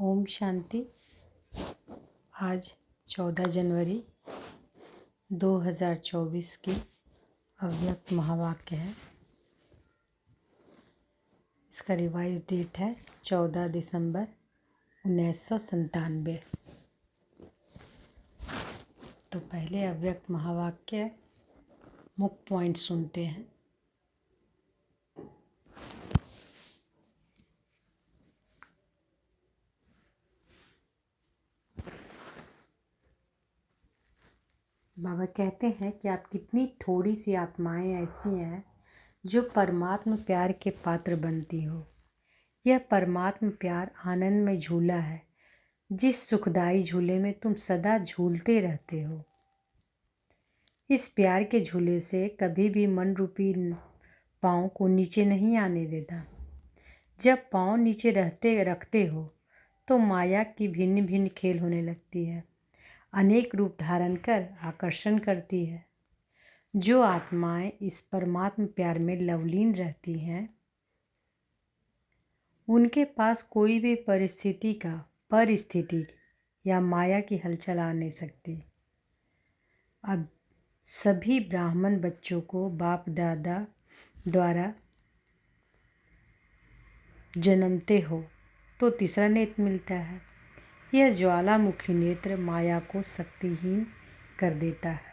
ओम शांति। आज 14 जनवरी 2024 की अव्यक्त महावाक्य है। इसका रिवाइज डेट है 14 दिसंबर 1997। तो पहले अव्यक्त महावाक्य मुख्य पॉइंट सुनते हैं। बाबा कहते हैं कि आप कितनी थोड़ी सी आत्माएं ऐसी हैं जो परमात्मा प्यार के पात्र बनती हो। यह परमात्मा प्यार आनंद में झूला है, जिस सुखदाई झूले में तुम सदा झूलते रहते हो। इस प्यार के झूले से कभी भी मन रूपी पाँव को नीचे नहीं आने देता। जब पाँव नीचे रखते हो तो माया की भिन्न भिन्न खेल होने लगती है, अनेक रूप धारण कर आकर्षण करती है। जो आत्माएं इस परमात्मा प्यार में लवलीन रहती हैं, उनके पास कोई भी परिस्थिति या माया की हलचल आ नहीं सकती। अब सभी ब्राह्मण बच्चों को बाप दादा द्वारा जन्मते हो तो तीसरा नेत्र मिलता है। यह ज्वालामुखी नेत्र माया को शक्तिहीन कर देता है,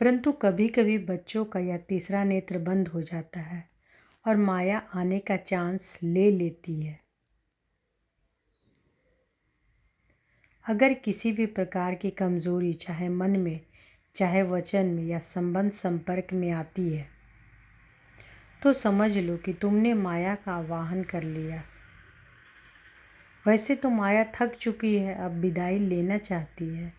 परंतु कभी कभी बच्चों का यह तीसरा नेत्र बंद हो जाता है और माया आने का चांस ले लेती है। अगर किसी भी प्रकार की कमजोरी चाहे मन में चाहे वचन में या संबंध संपर्क में आती है तो समझ लो कि तुमने माया का आवाहन कर लिया। वैसे तो माया थक चुकी है, अब विदाई लेना चाहती है,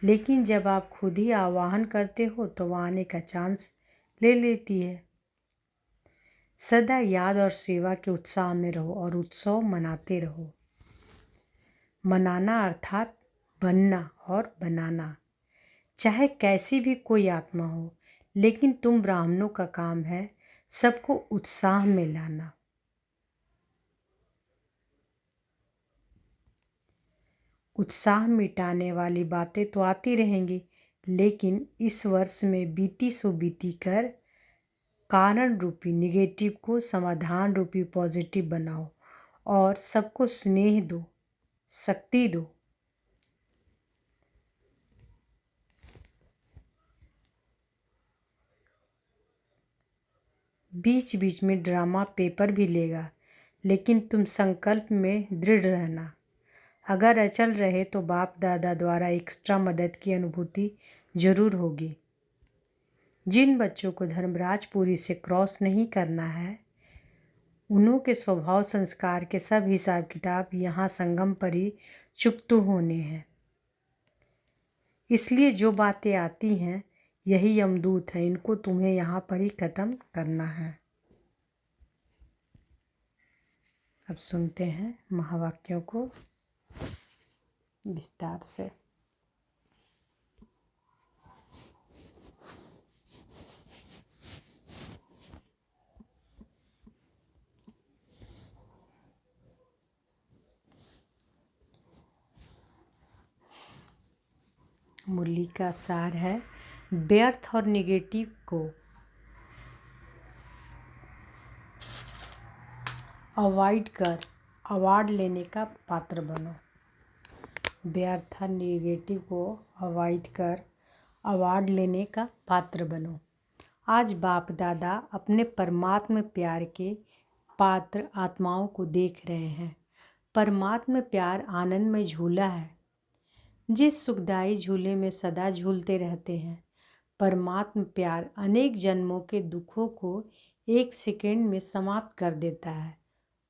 लेकिन जब आप खुद ही आवाहन करते हो तो वह आने का चांस ले लेती है। सदा याद और सेवा के उत्साह में रहो और उत्सव मनाते रहो। मनाना अर्थात बनना और बनाना, चाहे कैसी भी कोई आत्मा हो, लेकिन तुम ब्राह्मणों का काम है सबको उत्साह में लाना। उत्साह मिटाने वाली बातें तो आती रहेंगी, लेकिन इस वर्ष में बीती सो बीती कर कारण रूपी निगेटिव को समाधान रूपी पॉजिटिव बनाओ और सबको स्नेह दो, शक्ति दो। बीच बीच में ड्रामा पेपर भी लेगा, लेकिन तुम संकल्प में दृढ़ रहना। अगर अचल रहे तो बाप दादा द्वारा एक्स्ट्रा मदद की अनुभूति जरूर होगी। जिन बच्चों को धर्मराजपुरी से क्रॉस नहीं करना है, उन्हों के स्वभाव संस्कार के सब हिसाब किताब यहाँ संगम पर ही चुकतू होने हैं। इसलिए जो बातें आती हैं यही यमदूत है, इनको तुम्हें यहाँ पर ही खत्म करना है। अब सुनते हैं महावाक्यों को विस्तार से। मुरली का सार है, व्यर्थ और निगेटिव को अवॉइड कर अवार्ड लेने का पात्र बनो। व्यर्थ और निगेटिव को अवॉइड कर अवार्ड लेने का पात्र बनो। आज बाप दादा अपने परमात्मा प्यार के पात्र आत्माओं को देख रहे हैं। परमात्मा प्यार आनंद में झूला है, जिस सुखदाई झूले में सदा झूलते रहते हैं। परमात्मा प्यार अनेक जन्मों के दुखों को एक सेकंड में समाप्त कर देता है।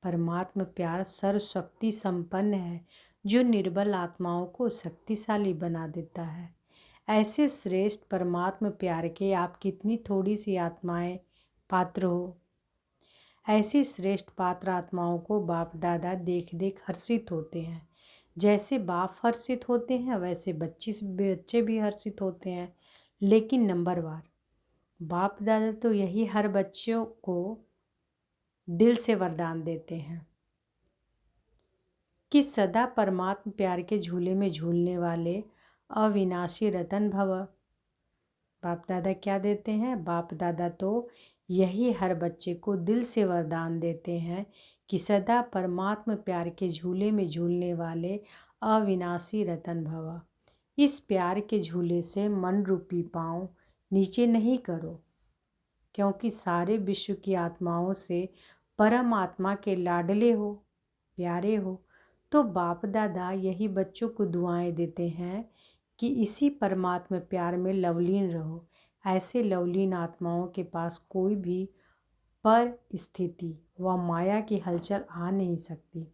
परमात्मा प्यार सर्वशक्ति संपन्न है, जो निर्बल आत्माओं को शक्तिशाली बना देता है। ऐसे श्रेष्ठ परमात्मा प्यार के आप कितनी थोड़ी सी आत्माएं पात्र हो। ऐसी श्रेष्ठ पात्र आत्माओं को बाप दादा देख देख हर्षित होते हैं। जैसे बाप हर्षित होते हैं वैसे बच्चे भी हर्षित होते हैं, लेकिन नंबरवार। बाप दादा तो यही हर बच्चों को दिल से वरदान देते हैं। कि सदा परमात्म प्यार के झूले में झूलने वाले अविनाशी रतन भव। बाप दादा क्या देते हैं? बाप दादा तो यही हर बच्चे को दिल से वरदान देते हैं कि सदा परमात्म प्यार के झूले में झूलने वाले अविनाशी रतन भव। इस प्यार के झूले से मन रूपी पाँव नीचे नहीं करो, क्योंकि सारे विश्व की आत्माओं से परम आत्मा के लाडले हो, प्यारे हो। तो बाप दादा यही बच्चों को दुआएं देते हैं कि इसी परमात्मा प्यार में लवलीन रहो। ऐसे लवलीन आत्माओं के पास कोई भी पर स्थिति व माया की हलचल आ नहीं सकती।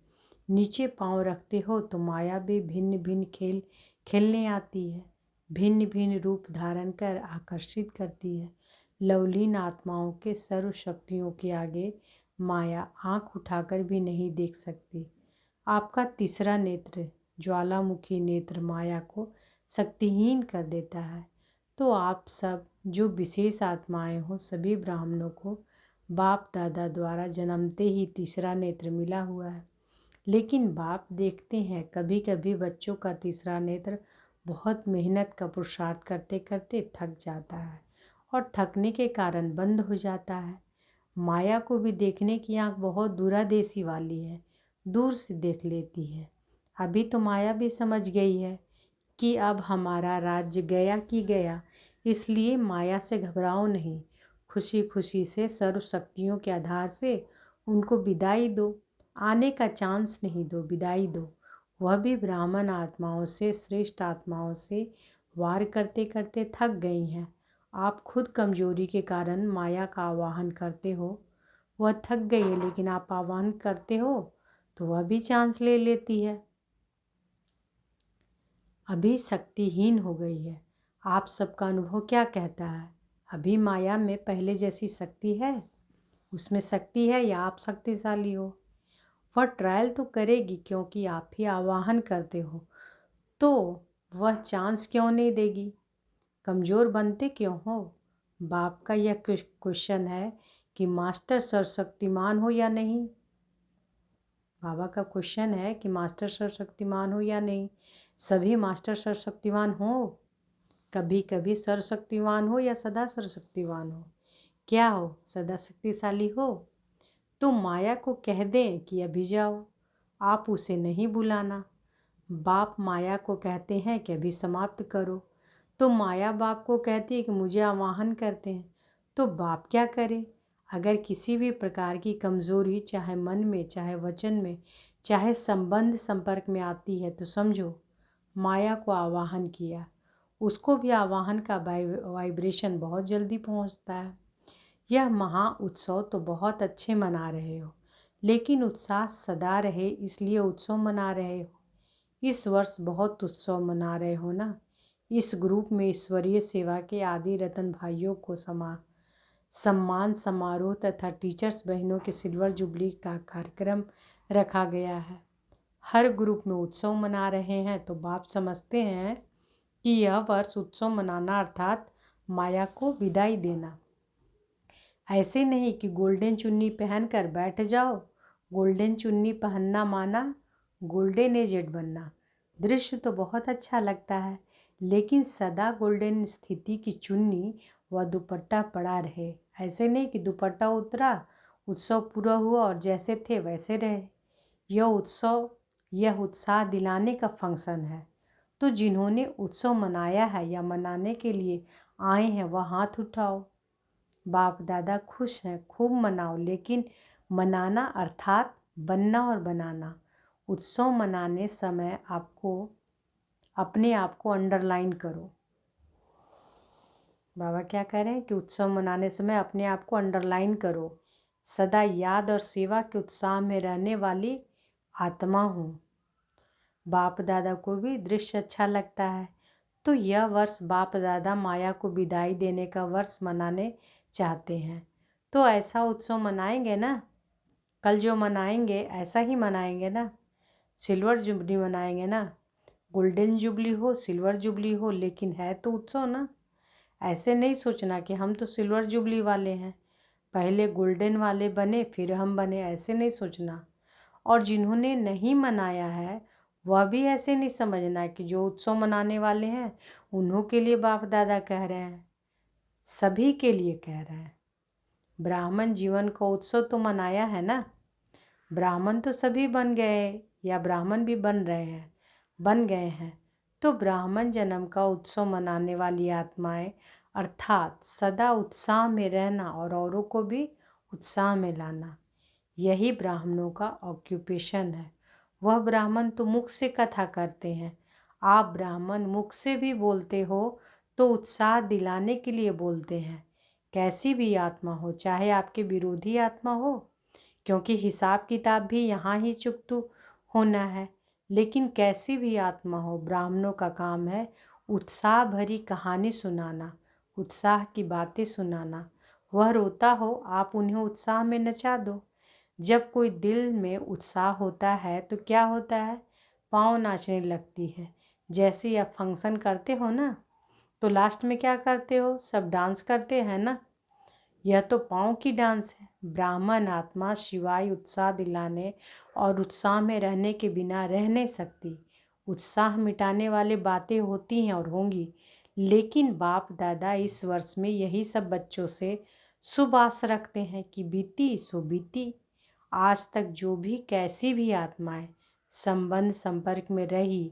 नीचे पांव रखते हो तो माया भी भिन्न भिन्न खेल खेलने आती है, भिन्न भिन्न रूप धारण कर आकर्षित करती है। लवलीन आत्माओं के सर्व शक्तियों के आगे माया आंख उठाकर भी नहीं देख सकती। आपका तीसरा नेत्र, ज्वालामुखी नेत्र, माया को शक्तिहीन कर देता है। तो आप सब जो विशेष आत्माएं हो, सभी ब्राह्मणों को बाप दादा द्वारा जन्मते ही तीसरा नेत्र मिला हुआ है। लेकिन बाप देखते हैं कभी कभी बच्चों का तीसरा नेत्र बहुत मेहनत का पुरुषार्थ करते करते थक जाता है और थकने के कारण बंद हो जाता है। माया को भी देखने की आँख बहुत दूरादेशी वाली है, दूर से देख लेती है। अभी तो माया भी समझ गई है कि अब हमारा राज्य गया कि गया, इसलिए माया से घबराओ नहीं। खुशी खुशी से सर्व शक्तियों के आधार से उनको विदाई दो, आने का चांस नहीं दो, विदाई दो। वह भी ब्राह्मण आत्माओं से, श्रेष्ठ आत्माओं से वार करते करते थक गई हैं। आप खुद कमजोरी के कारण माया का आवाहन करते हो, वह थक गई है, लेकिन आप आह्वान करते हो तो वह भी चांस ले लेती है। अभी शक्तिहीन हो गई है। आप सबका अनुभव क्या कहता है? अभी माया में पहले जैसी शक्ति है? उसमें शक्ति है या आप शक्तिशाली हो? वह ट्रायल तो करेगी, क्योंकि आप ही आवाहन करते हो, तो वह चांस क्यों नहीं देगी? कमज़ोर बनते क्यों हो? बाप का यह क्वेश्चन है कि मास्टर सर्वशक्तिमान हो या नहीं। बाबा का क्वेश्चन है कि मास्टर सर्वशक्तिमान हो या नहीं। सभी मास्टर सर्वशक्तिमान हो? कभी कभी सर्वशक्तिमान हो या सदा सर्वशक्तिमान हो? क्या हो? सदा शक्तिशाली हो? तो माया को कह दें कि अभी जाओ, आप उसे नहीं बुलाना। बाप माया को कहते हैं कि अभी समाप्त करो, तो माया बाप को कहती है कि मुझे आवाहन करते हैं। तो बाप क्या करे? अगर किसी भी प्रकार की कमज़ोरी चाहे मन में, चाहे वचन में, चाहे संबंध संपर्क में आती है, तो समझो माया को आवाहन किया। उसको भी आवाहन का वाइब्रेशन बहुत जल्दी पहुंचता है। यह महा उत्सव तो बहुत अच्छे मना रहे हो, लेकिन उत्साह सदा रहे इसलिए उत्सव मना रहे हो। इस वर्ष बहुत उत्सव मना रहे हो ना। इस ग्रुप में ईश्वरीय सेवा के आदि रतन भाइयों को सम्मान समारोह तथा टीचर्स बहनों के सिल्वर जुबली का कार्यक्रम रखा गया है। हर ग्रुप में उत्सव मना रहे हैं, तो बाप समझते हैं कि यह वर्ष उत्सव मनाना अर्थात माया को विदाई देना। ऐसे नहीं कि गोल्डन चुन्नी पहनकर बैठ जाओ। गोल्डन चुन्नी पहनना माना गोल्डन एजेड बनना। दृश्य तो बहुत अच्छा लगता है, लेकिन सदा गोल्डन स्थिति की चुन्नी व दुपट्टा पड़ा रहे। ऐसे नहीं कि दुपट्टा उतरा, उत्सव पूरा हुआ और जैसे थे वैसे रहे। यह उत्साह दिलाने का फंक्शन है। तो जिन्होंने उत्सव मनाया है या मनाने के लिए आए हैं, वह हाथ उठाओ। बाप दादा खुश हैं, खूब मनाओ, लेकिन मनाना अर्थात बनना और बनाना। उत्सव मनाने समय आपको अपने आप को अंडरलाइन करो। बाबा क्या कह रहे हैं कि उत्सव मनाने समय अपने आप को अंडरलाइन करो। सदा याद और सेवा के उत्साह में रहने वाली आत्मा हूँ। बाप दादा को भी दृश्य अच्छा लगता है, तो यह वर्ष बाप दादा माया को विदाई देने का वर्ष मनाने चाहते हैं। तो ऐसा उत्सव मनाएंगे ना, कल जो मनाएंगे ऐसा ही मनाएंगे ना। सिल्वर जुबली मनाएंगे ना, गोल्डन जुबली हो, सिल्वर जुबली हो, लेकिन है तो उत्सव ना। ऐसे नहीं सोचना कि हम तो सिल्वर जुबली वाले हैं, पहले गोल्डन वाले बने फिर हम बने, ऐसे नहीं सोचना। और जिन्होंने नहीं मनाया है वह भी ऐसे नहीं समझना है कि जो उत्सव मनाने वाले हैं उन्हों के लिए बाप दादा कह रहे हैं, सभी के लिए कह रहे हैं। ब्राह्मण जीवन का उत्सव तो मनाया है ना, ब्राह्मण तो सभी बन गए या ब्राह्मण भी बन गए हैं। तो ब्राह्मण जन्म का उत्सव मनाने वाली आत्माएं अर्थात सदा उत्साह में रहना और औरों को भी उत्साह में लाना, यही ब्राह्मणों का ऑक्यूपेशन है। वह ब्राह्मण तो मुख से कथा करते हैं, आप ब्राह्मण मुख से भी बोलते हो तो उत्साह दिलाने के लिए बोलते हैं। कैसी भी आत्मा हो, चाहे आपके विरोधी आत्मा हो, क्योंकि हिसाब किताब भी यहाँ ही चुकतू होना है, लेकिन कैसी भी आत्मा हो, ब्राह्मणों का काम है उत्साह भरी कहानी सुनाना, उत्साह की बातें सुनाना। वह रोता हो, आप उन्हें उत्साह में नचा दो। जब कोई दिल में उत्साह होता है तो क्या होता है, पाँव नाचने लगती है। जैसे आप फंक्शन करते हो ना, तो लास्ट में क्या करते हो, सब डांस करते हैं ना, यह तो पाँव की डांस है। ब्राह्मण आत्मा शिवाय उत्साह दिलाने और उत्साह में रहने के बिना रह नहीं सकती। उत्साह मिटाने वाले बातें होती हैं और होंगी, लेकिन बाप दादा इस वर्ष में यही सब बच्चों से शुभ आस रखते हैं कि बीती सो बीती। आज तक जो भी कैसी भी आत्माएं संबंध संपर्क में रही,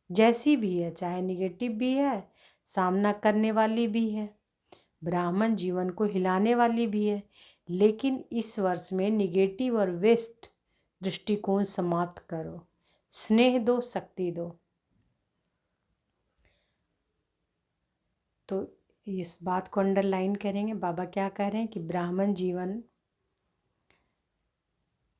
जैसी भी है, चाहे निगेटिव भी है, सामना करने वाली भी है, ब्राह्मण जीवन को हिलाने वाली भी है, लेकिन इस वर्ष में निगेटिव और वेस्ट दृष्टिकोण समाप्त करो। स्नेह दो, शक्ति दो। तो इस बात को अंडरलाइन करेंगे। बाबा क्या कह रहे हैं कि ब्राह्मण जीवन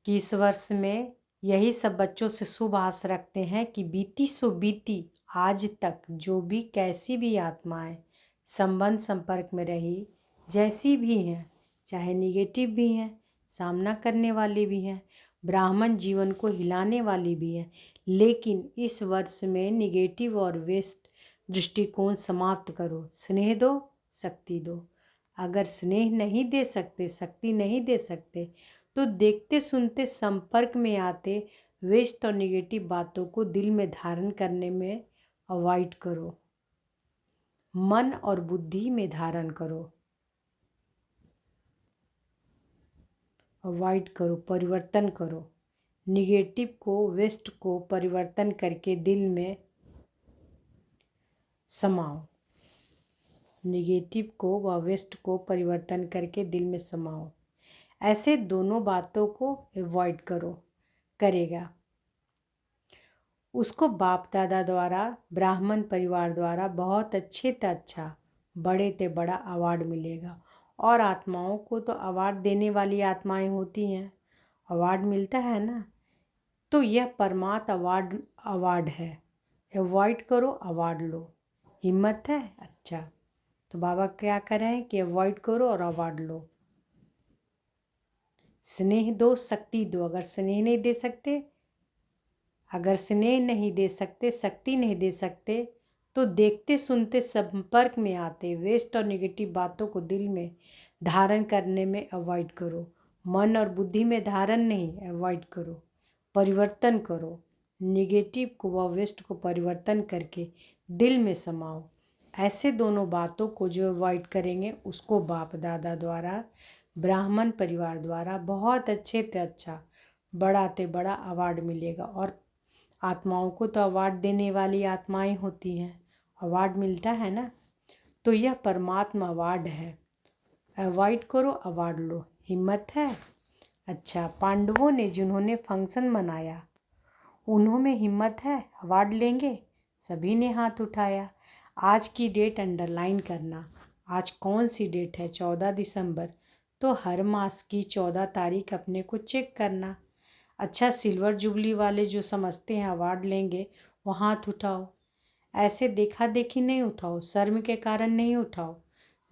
कि इस वर्ष में यही सब बच्चों से शुभ आस रखते हैं कि बीती सो बीती। आज तक जो भी कैसी भी आत्माएं संबंध संपर्क में रही, जैसी भी हैं, चाहे निगेटिव भी हैं, सामना करने वाली भी हैं, ब्राह्मण जीवन को हिलाने वाली भी हैं, लेकिन इस वर्ष में निगेटिव और वेस्ट दृष्टिकोण समाप्त करो। स्नेह दो, शक्ति दो। अगर स्नेह नहीं दे सकते, शक्ति नहीं दे सकते, तो देखते सुनते संपर्क में आते वेस्ट और निगेटिव बातों को दिल में धारण करने में अवॉइड करो। मन और बुद्धि में धारण करो, अवॉइड करो, परिवर्तन करो। निगेटिव को, वेस्ट को परिवर्तन करके दिल में समाओ। निगेटिव को व वेस्ट को परिवर्तन करके दिल में समाओ। ऐसे दोनों बातों को अवॉइड करेगा, उसको बाप दादा द्वारा, ब्राह्मण परिवार द्वारा बहुत अच्छे से अच्छा, बड़े से बड़ा अवार्ड मिलेगा। और आत्माओं को तो अवार्ड देने वाली आत्माएं होती हैं, अवार्ड मिलता है ना, तो यह परमात्मा अवार्ड है। अवॉइड करो, अवार्ड लो। हिम्मत है? अच्छा, तो बाबा क्या कर रहे हैं कि अवॉइड करो और अवार्ड लो। स्नेह दो, शक्ति दो। अगर स्नेह नहीं दे सकते, शक्ति नहीं दे सकते, तो देखते सुनते संपर्क में आते वेस्ट और नेगेटिव बातों को दिल में धारण करने में अवॉइड करो। मन और बुद्धि में धारण नहीं, अवॉइड करो, परिवर्तन करो। निगेटिव को व वेस्ट को परिवर्तन करके दिल में समाओ। ऐसे दोनों बातों को जो अवॉइड करेंगे, उसको बाप दादा द्वारा, ब्राह्मण परिवार द्वारा बहुत अच्छे से अच्छा, बड़ा से बड़ा अवार्ड मिलेगा। और आत्माओं को तो अवार्ड देने वाली आत्माएं होती हैं, अवार्ड मिलता है ना, तो यह परमात्मा अवार्ड है। अवॉइड करो, अवार्ड लो। हिम्मत है? अच्छा, पांडवों ने जिन्होंने फंक्शन मनाया, उन्हों में हिम्मत है, अवार्ड लेंगे? सभी ने हाथ उठाया। आज की डेट अंडरलाइन करना। आज कौन सी डेट है? 14 दिसंबर। तो हर मास की 14 तारीख अपने को चेक करना। अच्छा, सिल्वर जुबली वाले जो समझते हैं अवार्ड लेंगे, वो हाथ उठाओ। ऐसे देखा देखी नहीं उठाओ, शर्म के कारण नहीं उठाओ।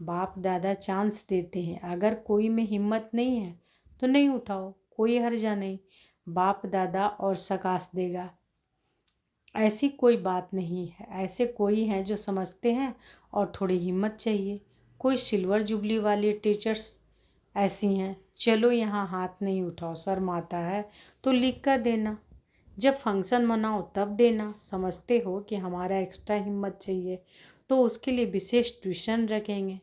बाप दादा चांस देते हैं, अगर कोई में हिम्मत नहीं है तो नहीं उठाओ, कोई हर्जा नहीं। बाप दादा और सकाश देगा, ऐसी कोई बात नहीं है। ऐसे कोई हैं जो समझते हैं और थोड़ी हिम्मत चाहिए। कोई सिल्वर जुबली वाली टीचर्स ऐसी हैं चलो यहाँ हाथ नहीं उठाओ, शर्म आता है तो लिख कर देना, जब फंक्शन मनाओ तब देना। समझते हो कि हमारा एक्स्ट्रा हिम्मत चाहिए तो उसके लिए विशेष ट्यूशन रखेंगे।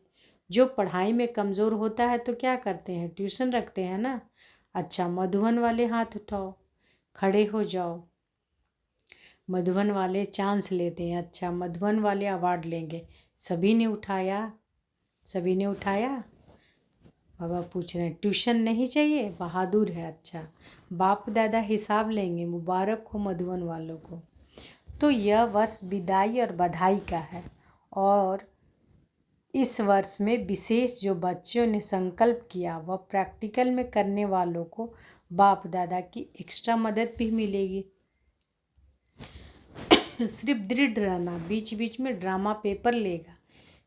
जो पढ़ाई में कमज़ोर होता है तो क्या करते हैं, ट्यूशन रखते हैं ना। अच्छा, मधुबन वाले हाथ उठाओ, खड़े हो जाओ। मधुबन वाले चांस लेते हैं। अच्छा, मधुबन वाले अवार्ड लेंगे। सभी ने उठाया, सभी ने उठाया। बाबा पूछ रहे हैं ट्यूशन नहीं चाहिए, बहादुर है। अच्छा, बाप दादा हिसाब लेंगे। मुबारक हो मधुबन वालों को। तो यह वर्ष विदाई और बधाई का है, और इस वर्ष में विशेष जो बच्चों ने संकल्प किया वह प्रैक्टिकल में करने वालों को बाप दादा की एक्स्ट्रा मदद भी मिलेगी। सिर्फ दृढ़ रहना, बीच बीच में ड्रामा पेपर लेगा,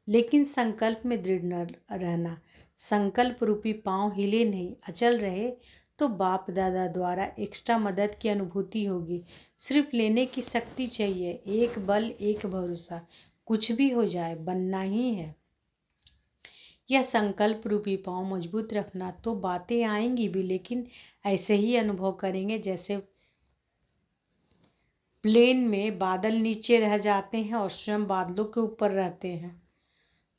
लेकिन संकल्प में दृढ़ न रहना। संकल्प रूपी पांव हिले नहीं, अचल रहे तो बाप दादा द्वारा एक्स्ट्रा मदद की अनुभूति होगी। सिर्फ लेने की शक्ति चाहिए, एक बल एक भरोसा, कुछ भी हो जाए बनना ही है। यह संकल्प रूपी पांव मजबूत रखना, तो बातें आएंगी भी, लेकिन ऐसे ही अनुभव करेंगे जैसे प्लेन में बादल नीचे रह जाते हैं और स्वयं बादलों के ऊपर रहते हैं।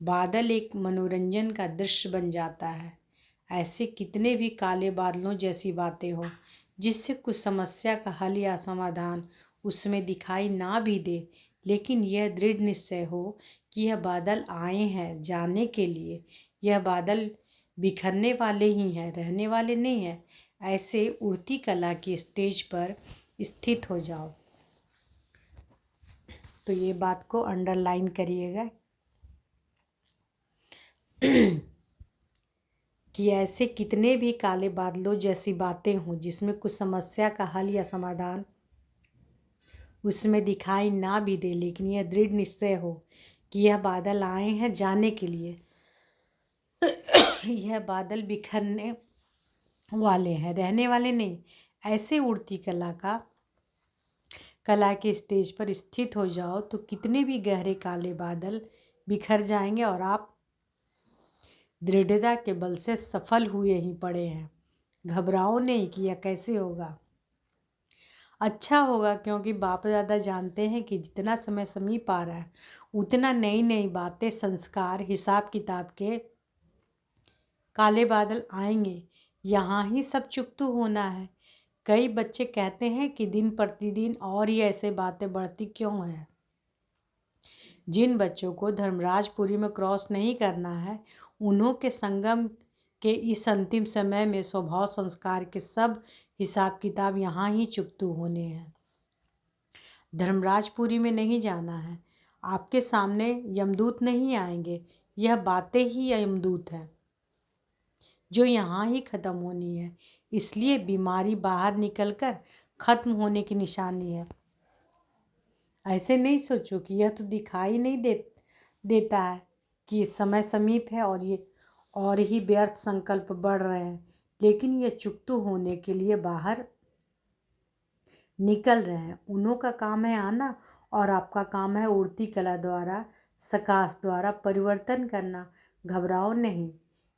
बादल एक मनोरंजन का दृश्य बन जाता है। ऐसे कितने भी काले बादलों जैसी बातें हो जिससे कुछ समस्या का हल या समाधान उसमें दिखाई ना भी दे, लेकिन यह दृढ़ निश्चय हो कि यह बादल आए हैं जाने के लिए। यह बादल बिखरने वाले ही हैं, रहने वाले नहीं हैं। ऐसे उड़ती कला की स्टेज पर स्थित हो जाओ। तो ये बात को अंडरलाइन करिएगा कि ऐसे कितने भी काले बादलों जैसी बातें हों जिसमें कुछ समस्या का हल या समाधान उसमें दिखाई ना भी दे, लेकिन यह दृढ़ निश्चय हो कि यह बादल आए हैं जाने के लिए। यह बादल बिखरने वाले हैं, रहने वाले नहीं। ऐसे उड़ती कला के स्टेज पर स्थित हो जाओ तो कितने भी गहरे काले बादल बिखर जाएंगे और आप दृढ़ता के बल से सफल हुए ही पड़े हैं। घबराओ नहीं कि यह कैसे होगा। अच्छा होगा, क्योंकि बाप दादा जानते हैं कि जितना समय समीप आ रहा है उतना नई नई बातें, संस्कार, हिसाब किताब के काले बादल आएंगे। यहाँ ही सब चुकतू होना है। कई बच्चे कहते हैं कि दिन प्रतिदिन और ही ऐसे बातें बढ़ती क्यों हैं। जिन बच्चों को धर्मराजपुरी में क्रॉस नहीं करना है उन्हों के संगम के इस अंतिम समय में स्वभाव संस्कार के सब हिसाब किताब यहाँ ही चुकतू होने हैं। धर्मराजपुरी में नहीं जाना है। आपके सामने यमदूत नहीं आएंगे, यह बातें ही यमदूत हैं जो यहाँ ही ख़त्म होनी है। इसलिए बीमारी बाहर निकलकर ख़त्म होने की निशानी है। ऐसे नहीं सोचो कि यह तो दिखाई नहीं देता है कि समय समीप है और ही व्यर्थ संकल्प बढ़ रहे हैं, लेकिन ये चुकतू होने के लिए बाहर निकल रहे हैं। उन्हों का काम है आना और आपका काम है उड़ती कला द्वारा, सकाश द्वारा परिवर्तन करना। घबराओ नहीं।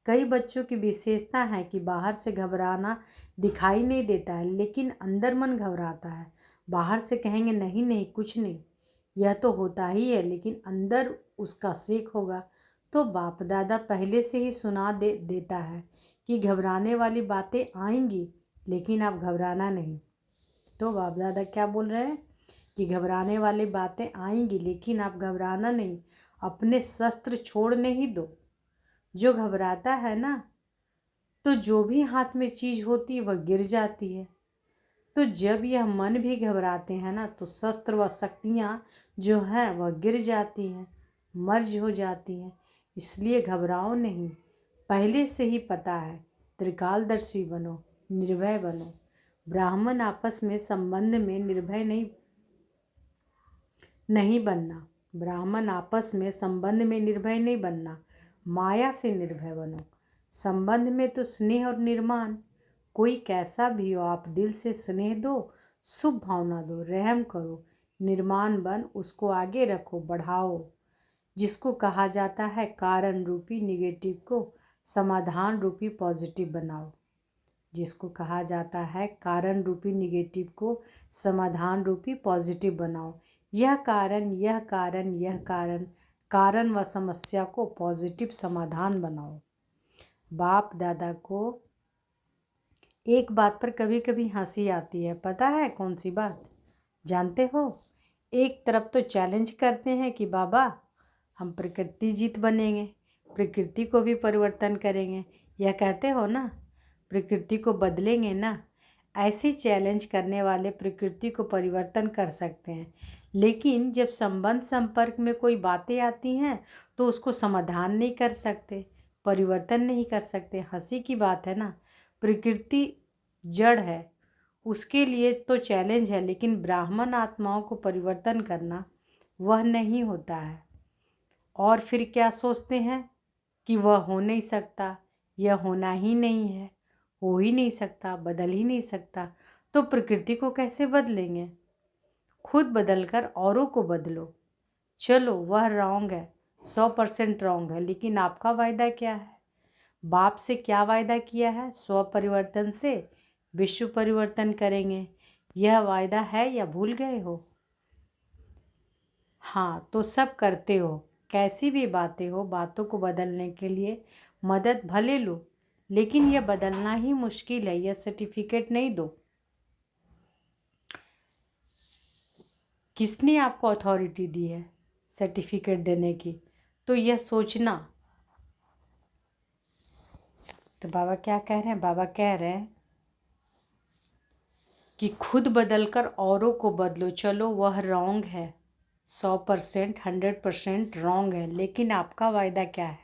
कई बच्चों की विशेषता है कि बाहर से घबराना दिखाई नहीं देता है, लेकिन अंदर मन घबराता है। बाहर से कहेंगे नहीं नहीं कुछ नहीं, यह तो होता ही है, लेकिन अंदर उसका सेक होगा। तो बाप दादा पहले से ही सुना देता है कि घबराने वाली बातें आएंगी, लेकिन आप घबराना नहीं। तो बाप दादा क्या बोल रहे हैं कि घबराने वाली बातें आएंगी, लेकिन आप घबराना नहीं। अपने शस्त्र छोड़ने ही दो। जो घबराता है ना, तो जो भी हाथ में चीज़ होती है वह गिर जाती है। तो जब यह मन भी घबराते हैं ना, तो शस्त्र व शक्तियाँ जो हैं वह गिर जाती हैं, मर्ज हो जाती हैं। इसलिए घबराओ नहीं। पहले से ही पता है, त्रिकालदर्शी बनो, निर्भय बनो। ब्राह्मण आपस में संबंध में निर्भय नहीं बनना। ब्राह्मण आपस में संबंध में निर्भय नहीं बनना, माया से निर्भय बनो। संबंध में तो स्नेह और निर्माण, कोई कैसा भी हो आप दिल से स्नेह दो, शुभ भावना दो, रहम करो, निर्माण बन, उसको आगे रखो, बढ़ाओ। जिसको कहा जाता है कारण रूपी निगेटिव को समाधान रूपी पॉजिटिव बनाओ, जिसको कहा जाता है कारण रूपी निगेटिव को समाधान रूपी पॉजिटिव बनाओ। यह कारण, यह कारण, यह कारण, कारण व समस्या को पॉजिटिव समाधान बनाओ। बाप दादा को एक बात पर कभी कभी हंसी आती है, पता है कौन सी बात? जानते हो? एक तरफ तो चैलेंज करते हैं कि बाबा हम प्रकृति जीत बनेंगे, प्रकृति को भी परिवर्तन करेंगे, यह कहते हो ना, प्रकृति को बदलेंगे ना। ऐसे चैलेंज करने वाले प्रकृति को परिवर्तन कर सकते हैं, लेकिन जब संबंध संपर्क में कोई बातें आती हैं तो उसको समाधान नहीं कर सकते, परिवर्तन नहीं कर सकते। हंसी की बात है ना, प्रकृति जड़ है, उसके लिए तो चैलेंज है, लेकिन ब्राह्मण आत्माओं को परिवर्तन करना वह नहीं होता है। और फिर क्या सोचते हैं कि वह हो नहीं सकता, यह होना ही नहीं है, हो ही नहीं सकता, बदल ही नहीं सकता, तो प्रकृति को कैसे बदलेंगे? खुद बदलकर औरों को बदलो। चलो वह रॉन्ग है, 100% रॉन्ग है, लेकिन आपका वायदा क्या है? बाप से क्या वायदा किया है? स्व परिवर्तन से विश्व परिवर्तन करेंगे। यह वायदा है या भूल गए हो? हाँ, तो सब करते हो। कैसी भी बातें हो, बातों को बदलने के लिए मदद भले लो, लेकिन यह बदलना ही मुश्किल है, यह सर्टिफिकेट नहीं दो। किसने आपको अथॉरिटी दी है सर्टिफिकेट देने की? तो यह सोचना। तो बाबा क्या कह रहे हैं? बाबा कह रहे हैं कि खुद बदलकर औरों को बदलो। चलो वह रॉन्ग है, 100%, 100% रॉन्ग है, लेकिन आपका वायदा क्या है?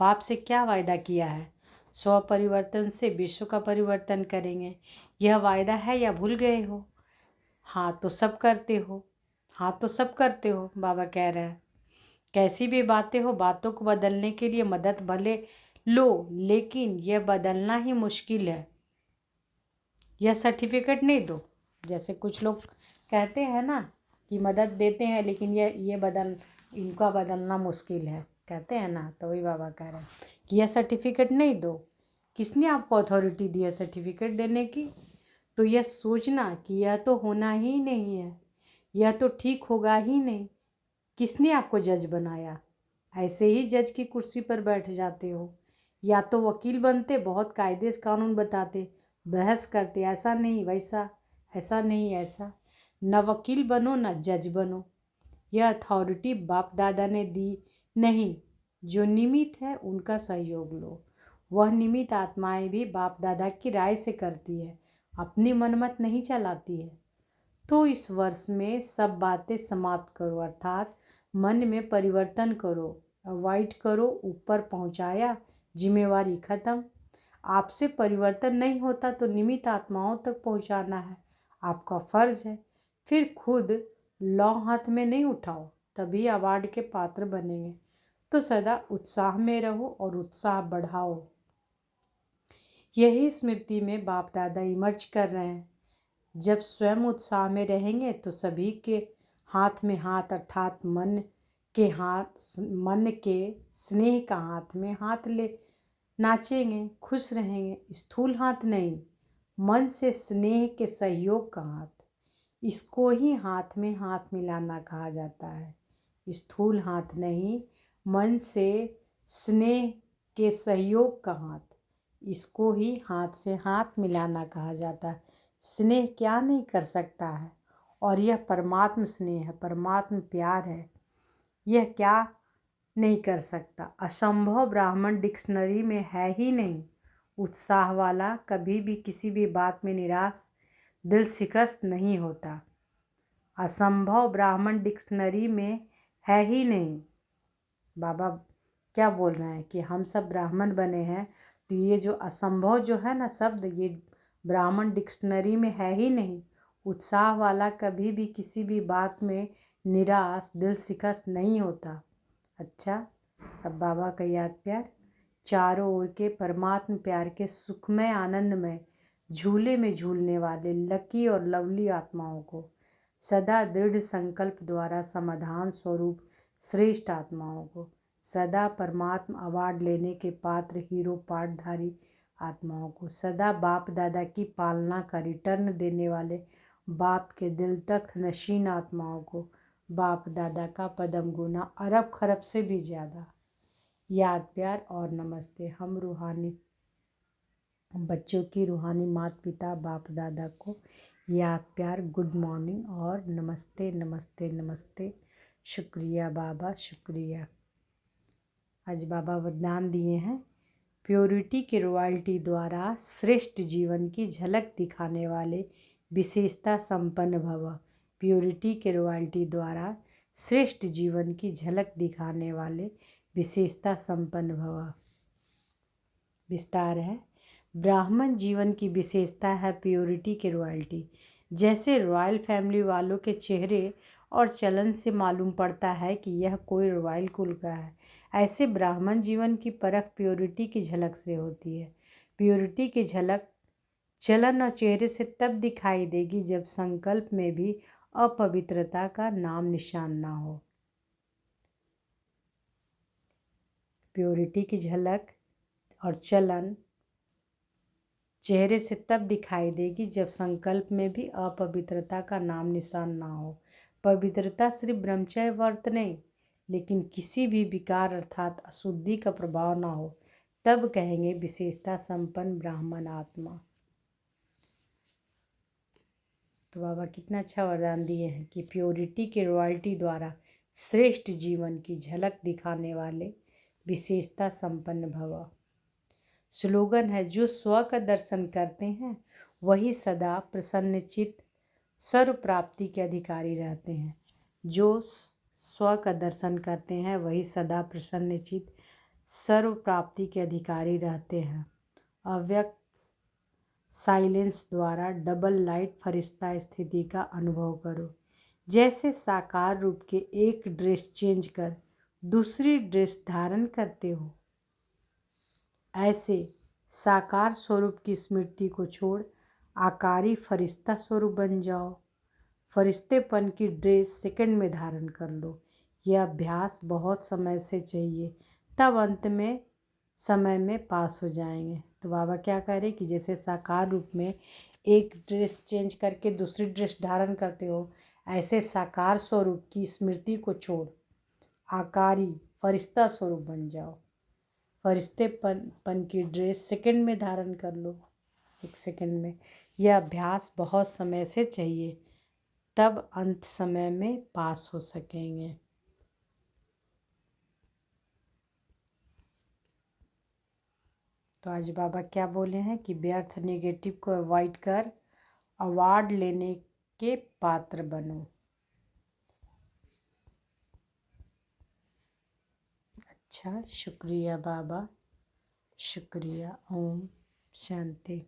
बाप से क्या वायदा किया है? स्व परिवर्तन से विश्व का परिवर्तन करेंगे। यह वायदा है या भूल गए हो? हाँ तो सब करते हो, हाँ तो सब करते हो। बाबा कह रहे हैं कैसी भी बातें हो, बातों को बदलने के लिए मदद भले लो, लेकिन यह बदलना ही मुश्किल है, यह सर्टिफिकेट नहीं दो। जैसे कुछ लोग कहते हैं ना कि मदद देते हैं, लेकिन इनका बदलना मुश्किल है, कहते हैं ना, तो वही बाबा कह रहे हैं कि यह सर्टिफिकेट नहीं दो। किसने आपको अथॉरिटी दी है सर्टिफिकेट देने की? तो यह सोचना कि यह तो होना ही नहीं है, यह तो ठीक होगा ही नहीं। किसने आपको जज बनाया? ऐसे ही जज की कुर्सी पर बैठ जाते हो। या तो वकील बनते, बहुत कायदे से कानून बताते, बहस करते, ऐसा नहीं वैसा, ऐसा नहीं ऐसा। न वकील बनो न जज बनो। यह अथॉरिटी बाप दादा ने दी नहीं। जो निमित्त है उनका सहयोग लो। वह निमित्त आत्माएं भी बाप दादा की राय से करती है, अपनी मनमत नहीं चलाती है। तो इस वर्ष में सब बातें समाप्त करो, अर्थात मन में परिवर्तन करो, अवॉइड करो। ऊपर पहुंचाया, जिम्मेवारी खत्म। आपसे परिवर्तन नहीं होता तो निमित्त आत्माओं तक पहुंचाना है, आपका फर्ज है। फिर खुद लौ हाथ में नहीं उठाओ, तभी अवार्ड के पात्र बनेंगे। तो सदा उत्साह में रहो और उत्साह बढ़ाओ। यही स्मृति में बाप दादा इमर्ज कर रहे हैं। जब स्वयं उत्साह में रहेंगे तो सभी के हाथ में हाथ, अर्थात मन के स्नेह का हाथ में हाथ ले नाचेंगे, खुश रहेंगे। स्थूल हाथ नहीं, मन से स्नेह के सहयोग का हाथ, इसको ही हाथ में हाथ मिलाना कहा जाता है। स्थूल हाथ नहीं, मन से स्नेह के सहयोग का हाथ, इसको ही हाथ से हाथ मिलाना कहा जाता है। स्नेह क्या नहीं कर सकता है, और यह परमात्म स्नेह है, परमात्म प्यार है। यह क्या नहीं कर सकता? असंभव ब्राह्मण डिक्शनरी में है ही नहीं। उत्साह वाला कभी भी किसी भी बात में निराश, दिल शिकस्त नहीं होता। असंभव ब्राह्मण डिक्शनरी में है ही नहीं। बाबा क्या बोल रहे हैं कि हम सब ब्राह्मण बने हैं, तो ये जो असंभव जो है ना शब्द, ये ब्राह्मण डिक्शनरी में है ही नहीं। उत्साह वाला कभी भी किसी भी बात में निराश, दिल शिकस्त नहीं होता। अच्छा, अब बाबा का याद प्यार। चारों ओर के परमात्म प्यार के सुखमय आनंद में झूले में झूलने वाले लकी और लवली आत्माओं को सदा दृढ़ संकल्प द्वारा समाधान स्वरूप श्रेष्ठ आत्माओं को सदा परमात्मा अवार्ड लेने के पात्र हीरो पाठधारी आत्माओं को, सदा बाप दादा की पालना का रिटर्न देने वाले बाप के दिल तक नशीन आत्माओं को, बाप दादा का पदम गुना अरब खरब से भी ज़्यादा याद प्यार और नमस्ते। हम रूहानी बच्चों की रूहानी माता पिता बाप दादा को याद प्यार, गुड मॉर्निंग और नमस्ते नमस्ते नमस्ते। शुक्रिया बाबा, शुक्रिया। आज बाबा वरदान दिए हैं, प्योरिटी के रॉयल्टी द्वारा श्रेष्ठ जीवन की झलक दिखाने वाले विशेषता संपन्न भव। प्योरिटी के रॉयल्टी द्वारा श्रेष्ठ जीवन की झलक दिखाने वाले विशेषता संपन्न भव। विस्तार है, ब्राह्मण जीवन की विशेषता है प्योरिटी के रॉयल्टी। जैसे रॉयल फैमिली वालों के चेहरे और चलन से मालूम पड़ता है कि यह कोई रॉयल कुल का है, ऐसे ब्राह्मण जीवन की परख प्योरिटी की झलक से होती है। प्योरिटी की झलक चलन और चेहरे से तब दिखाई देगी जब संकल्प में भी अपवित्रता का नाम निशान ना हो। प्योरिटी की झलक और चलन चेहरे से तब दिखाई देगी जब संकल्प में भी अपवित्रता का नाम निशान ना हो। पवित्रता सिर्फ ब्रह्मचर्य व्रत नहीं, लेकिन किसी भी विकार अर्थात अशुद्धि का प्रभाव ना हो, तब कहेंगे विशेषता संपन्न ब्राह्मण आत्मा। तो बाबा कितना अच्छा वरदान दिए हैं कि प्योरिटी के रॉयल्टी द्वारा श्रेष्ठ जीवन की झलक दिखाने वाले विशेषता संपन्न भव। स्लोगन है, जो स्व का दर्शन करते हैं वही सदा प्रसन्नचित्त सर्व प्राप्ति के अधिकारी रहते हैं। जो स्व का दर्शन करते हैं वही सदा प्रसन्नचित्त सर्व प्राप्ति के अधिकारी रहते हैं। अव्यक्त साइलेंस द्वारा डबल लाइट फरिश्ता स्थिति का अनुभव करो। जैसे साकार रूप के एक ड्रेस चेंज कर दूसरी ड्रेस धारण करते हो, ऐसे साकार स्वरूप की स्मृति को छोड़ आकारी फरिश्ता स्वरूप बन जाओ। फरिश्तेपन की ड्रेस सेकंड में धारण कर लो। यह अभ्यास बहुत समय से चाहिए, तब अंत में समय में पास हो जाएंगे। तो बाबा क्या कह रहे कि जैसे साकार रूप में एक ड्रेस चेंज करके दूसरी ड्रेस धारण करते हो, ऐसे साकार स्वरूप की स्मृति को छोड़ आकारी फरिश्ता स्वरूप बन जाओ। फरिश्तेपन की ड्रेस सेकंड में धारण कर लो, एक सेकंड में। यह अभ्यास बहुत समय से चाहिए, तब अंत समय में पास हो सकेंगे। तो आज बाबा क्या बोले हैं कि व्यर्थ नेगेटिव को अवॉइड कर अवार्ड लेने के पात्र बनो। अच्छा, शुक्रिया बाबा, शुक्रिया। ओम शांति।